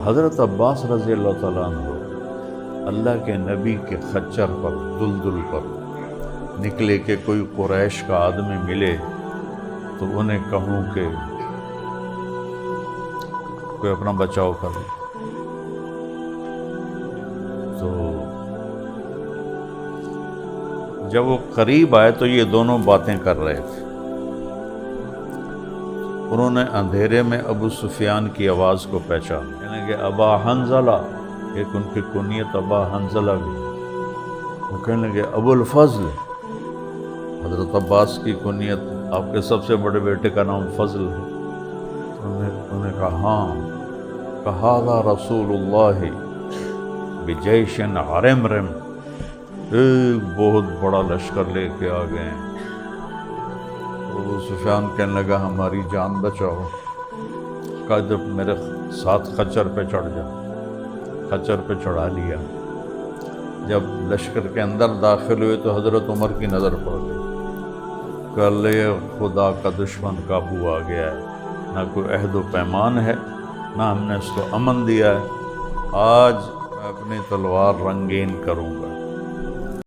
حضرت عباس رضی اللہ تعالیٰ عنہ اللہ کے نبی کے خچر پر دلدل پر نکلے کہ کوئی قریش کا آدمی ملے تو انہیں کہوں کہ کوئی اپنا بچاؤ کر لے. تو جب وہ قریب آئے تو یہ دونوں باتیں کر رہے تھے. انہوں نے اندھیرے میں ابو سفیان کی آواز کو پہچانا، یعنی کہ ابا حنظلہ، ایک ان کی کنیت ابا حنظلہ بھی. وہ کہنے لگے ابو الفضل. حضرت عباس کی کنیت آپ کے سب سے بڑے بیٹے کا نام فضل ہے. انہوں نے کہا ہاں، کہا ذا رسول اللہ بجیش عرمرم، ایک بہت بڑا لشکر لے کے آ گئے ہیں. ابو سفیان کہنے لگا ہماری جان بچاؤ. کہا جب میرے ساتھ خچر پہ چڑھ جا. خچر پہ چڑھا لیا. جب لشکر کے اندر داخل ہوئے تو حضرت عمر کی نظر پڑ گئی. کہ اللہ خدا کا دشمن قابو آ گیا ہے، نہ کوئی عہد و پیمان ہے، نہ ہم نے اس کو امن دیا ہے. آج میں اپنی تلوار رنگین کروں گا.